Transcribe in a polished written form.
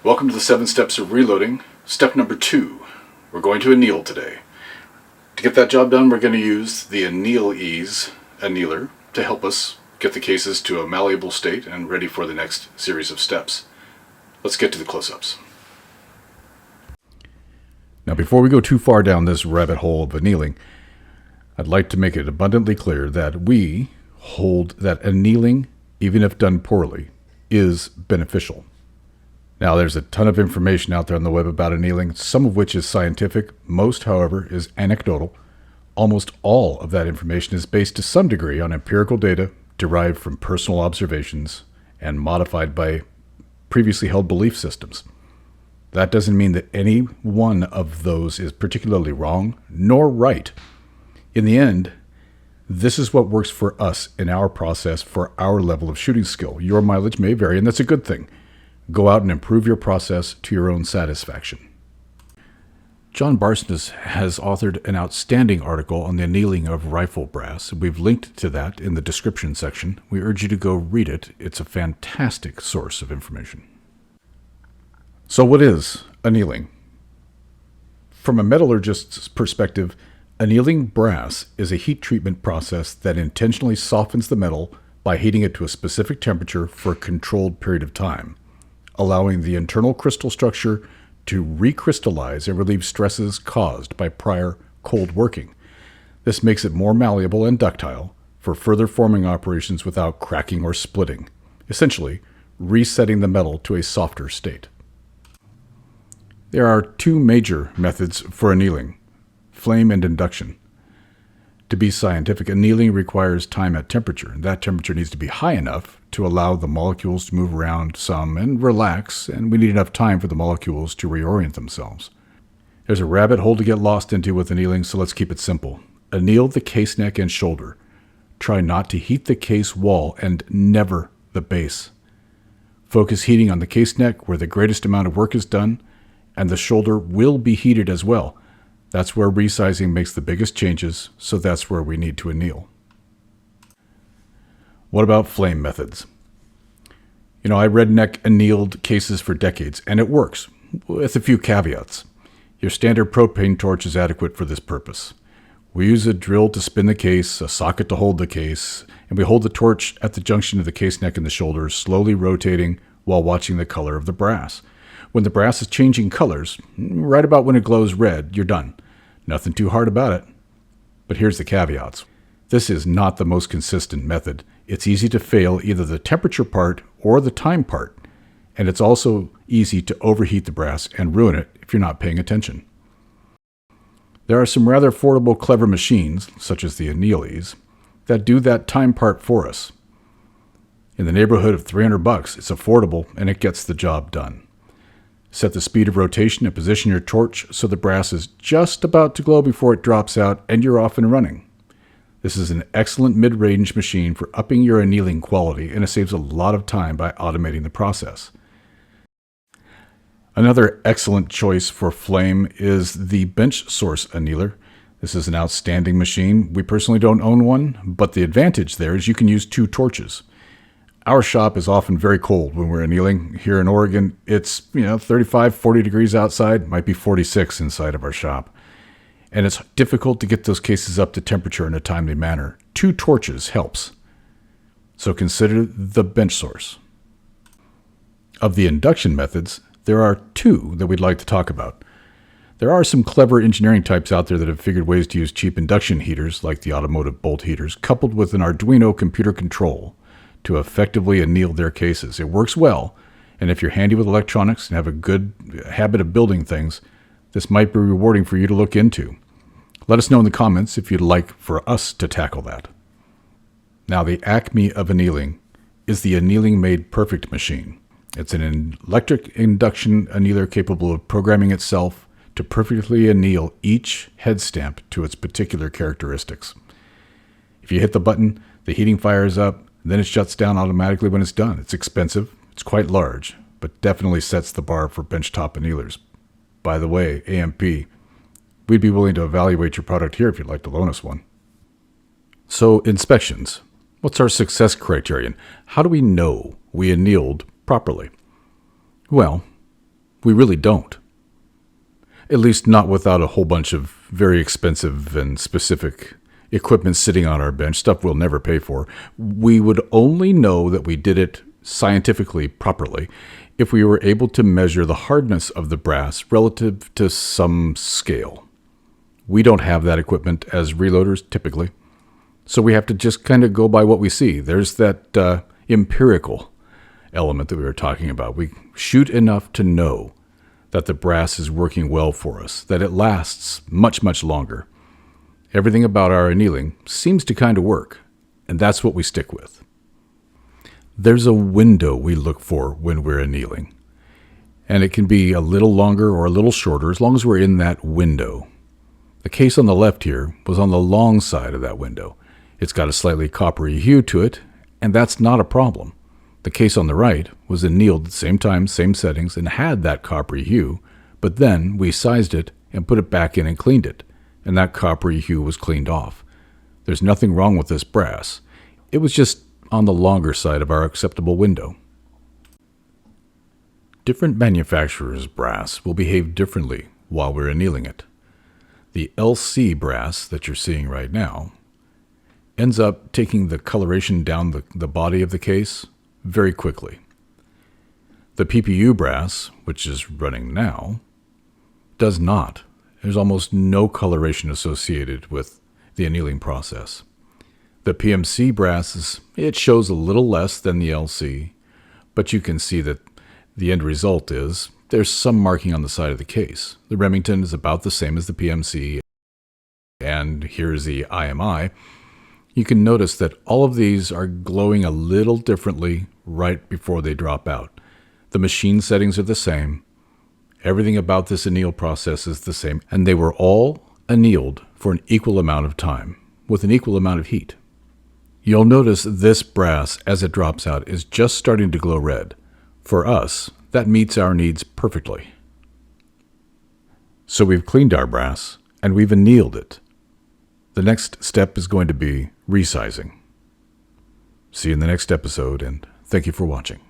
Welcome to the 7 steps of reloading. Step number 2. We're going to anneal today. To get that job done, we're going to use the Anneal Ease annealer to help us get the cases to a malleable state and ready for the next series of steps. Let's get to the close-ups. Now, before we go too far down this rabbit hole of annealing, I'd like to make it abundantly clear that we hold that annealing, even if done poorly, is beneficial. Now, there's a ton of information out there on the web about annealing, some of which is scientific. Most, however, is anecdotal. Almost all of that information is based to some degree on empirical data derived from personal observations and modified by previously held belief systems. That doesn't mean that any one of those is particularly wrong nor right. In the end, this is what works for us in our process for our level of shooting skill. Your mileage may vary, and that's a good thing. Go out and improve your process to your own satisfaction. John Barsness has authored an outstanding article on the annealing of rifle brass. We've linked to that in the description section. We urge you to go read it. It's a fantastic source of information. So what is annealing? From a metallurgist's perspective, annealing brass is a heat treatment process that intentionally softens the metal by heating it to a specific temperature for a controlled period of time, allowing the internal crystal structure to recrystallize and relieve stresses caused by prior cold working. This makes it more malleable and ductile for further forming operations without cracking or splitting, essentially resetting the metal to a softer state. There are 2 major methods for annealing: flame and induction. To be scientific, annealing requires time at temperature, and that temperature needs to be high enough to allow the molecules to move around some and relax, and we need enough time for the molecules to reorient themselves. There's a rabbit hole to get lost into with annealing, so let's keep it simple. Anneal the case neck and shoulder. Try not to heat the case wall and never the base. Focus heating on the case neck where the greatest amount of work is done, and the shoulder will be heated as well. That's where resizing makes the biggest changes, so that's where we need to anneal. What about flame methods? I redneck annealed cases for decades, and it works, with a few caveats. Your standard propane torch is adequate for this purpose. We use a drill to spin the case, a socket to hold the case, and we hold the torch at the junction of the case neck and the shoulder, slowly rotating while watching the color of the brass. When the brass is changing colors, right about when it glows red, you're done. Nothing too hard about it. But here's the caveats. This is not the most consistent method. It's easy to fail either the temperature part or the time part, and it's also easy to overheat the brass and ruin it if you're not paying attention. There are some rather affordable, clever machines, such as the Anneal Ease, that do that time part for us. In the neighborhood of $300, it's affordable and it gets the job done. Set the speed of rotation and position your torch so the brass is just about to glow before it drops out and you're off and running. This is an excellent mid-range machine for upping your annealing quality, and it saves a lot of time by automating the process. Another excellent choice for flame is the bench source annealer. This is an outstanding machine. We personally don't own one, but the advantage there is you can use 2 torches. Our shop is often very cold when we're annealing. Here in Oregon, it's 35, 40 degrees outside, might be 46 inside of our shop. And it's difficult to get those cases up to temperature in a timely manner. 2 torches helps. So consider the bench source. Of the induction methods, there are 2 that we'd like to talk about. There are some clever engineering types out there that have figured ways to use cheap induction heaters, like the automotive bolt heaters, coupled with an Arduino computer control to effectively anneal their cases. It works well, and if you're handy with electronics and have a good habit of building things, this might be rewarding for you to look into. Let us know in the comments if you'd like for us to tackle that. Now, the acme of annealing is the Annealing Made Perfect machine. It's an electric induction annealer capable of programming itself to perfectly anneal each head stamp to its particular characteristics. If you hit the button, the heating fires up, then it shuts down automatically when it's done. It's expensive, it's quite large, but definitely sets the bar for benchtop annealers. By the way, AMP, we'd be willing to evaluate your product here if you'd like to loan us one. So, inspections. What's our success criterion? How do we know we annealed properly? Well, We really don't. At least not without a whole bunch of very expensive and specific equipment sitting on our bench, stuff we'll never pay for. We would only know that we did it scientifically properly if we were able to measure the hardness of the brass relative to some scale. We don't have that equipment as reloaders typically, so we have to just kind of go by what we see. There's that empirical element that we were talking about. We shoot enough to know that the brass is working well for us, that it lasts much, much longer. Everything about our annealing seems to kind of work, and that's what we stick with. There's a window we look for when we're annealing, and it can be a little longer or a little shorter as long as we're in that window. The case on the left here was on the long side of that window. It's got a slightly coppery hue to it, and that's not a problem. The case on the right was annealed at the same time, same settings, and had that coppery hue, but then we sized it and put it back in and cleaned it, and that coppery hue was cleaned off. There's nothing wrong with this brass. It was just on the longer side of our acceptable window. Different manufacturers' brass will behave differently while we're annealing it. The LC brass that you're seeing right now ends up taking the coloration down the body of the case very quickly. The PPU brass, which is running now, does not. There's almost no coloration associated with the annealing process. The PMC brass, it shows a little less than the LC, but you can see that the end result is there's some marking on the side of the case. The Remington is about the same as the PMC, and here's the IMI. You can notice that all of these are glowing a little differently right before they drop out. The machine settings are the same. Everything about this anneal process is the same, and they were all annealed for an equal amount of time, with an equal amount of heat. You'll notice this brass, as it drops out, is just starting to glow red. For us, that meets our needs perfectly. So we've cleaned our brass, and we've annealed it. The next step is going to be resizing. See you in the next episode, and thank you for watching.